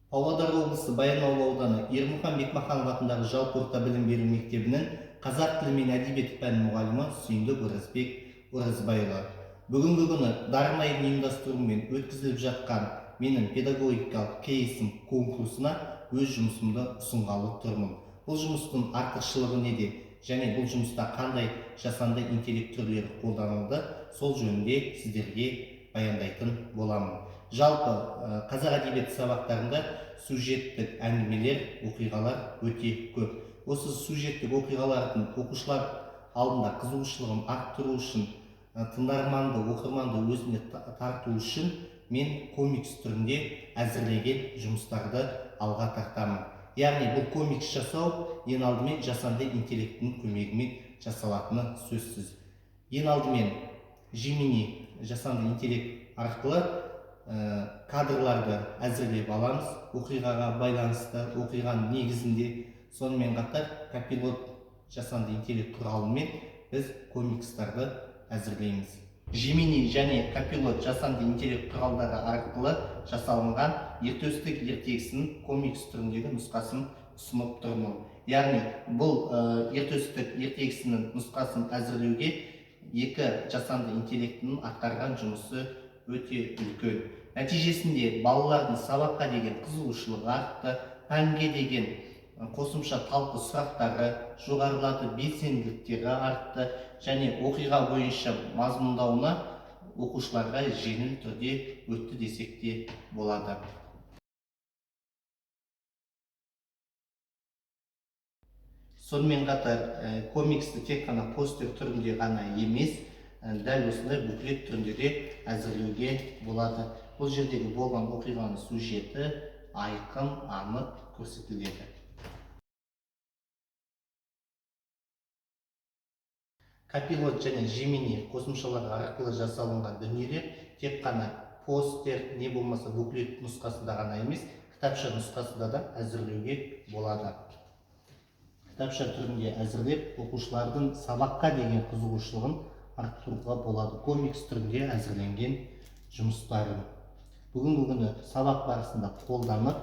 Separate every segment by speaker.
Speaker 1: Павлодар облысы Баянауыл ауданы Ермұхан Бекмаханов атындағы жалпы орта білім беру мектебінің қазақ тілі мен әдебиеті пәні мұғалімі Сүйіндік Оразбек Оразбайұлы. Бүгінгі күні Дарын айының ұйымдастыруымен өткізіліп жатқан менің педагогикалық кейсім конкурсына өз жұмысымды ұсынғалы тұрмын. Бұл жұмыстың артықшылығы неде және бұл жұмыста қандай жасанды интеллект түрлері қолданылды, сол жөнінде сіздерге баяндайтын боламын. Жалпы қазақ әдебиеті сабақтарында сюжеттік әңгімелер, оқиғалар өте көп. Осы сюжеттік оқиғалардың оқушылар алдында қызығушылығын арттыру үшін, тыңдарманды, оқырманды өзіне тарту үшін мен комикс түрінде әзірлеген жұмыстарды алға тартамын. Яғни бұл комикс жасау ең алдымен жасанды интеллектінің көмегімен жасалатыны сөзсіз. Ең алдымен Gemini жасанды интеллект арқылы кадрларды әзірлеп аламыз, оқиғаға байланысты, оқиғаның негізінде. Сонымен қатар копилот жасанды интеллект құралымен біз комикстарды әзірлейміз. Gemini және копилот жасанды интеллект құралдары арқылы жасалынған ертөстік ертегісінің комикс түріндегі нұсқасын ұсынып тұрмын. Яғни бұл ертөстік ертегісінің нұсқасын әзірлеуге екі жасанды интеллектінің атқарған жұмысы өте үлкен. Нәтижесінде балалардың сабаққа деген қызығушылығы артты, пәнге деген қосымша талқы сұрақтары жоғарылады, белсенділіктері артты және оқиға бойынша мазмұндауына оқушыларға жеңіл түрде өтті десек те болады. Сонымен қатар комиксті тек қана постер түрінде ғана емес, дәл осындай буклет түрінде де әзірлеуге болады. Бұл жердегі болған оқиғаның сюжеті айқын, анық көрсетіледі. Копилот және Gemini қосымшалары арқылы жасалынған дүниелер тек қана постер, не болмаса буклет нұсқасында ғана емес, кітапша нұсқасында да әзірлеуге болады. Кітапша түрінде әзірлеп, оқушылардың сабаққа деген қызығушылығын арттыруға болады. Комикс түрінде әзірленген жұмыстарын бүгінгі күні сабақ барысында қолданып,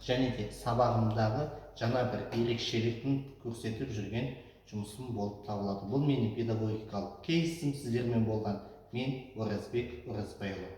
Speaker 1: және де сабағымдағы жаңа бір ерекшелігін көрсетіп жүрген жұмысым болып табылады. Бұл менің педагогикалық кейсім, сіздермен болған мен Оразбек Оразбайұлы.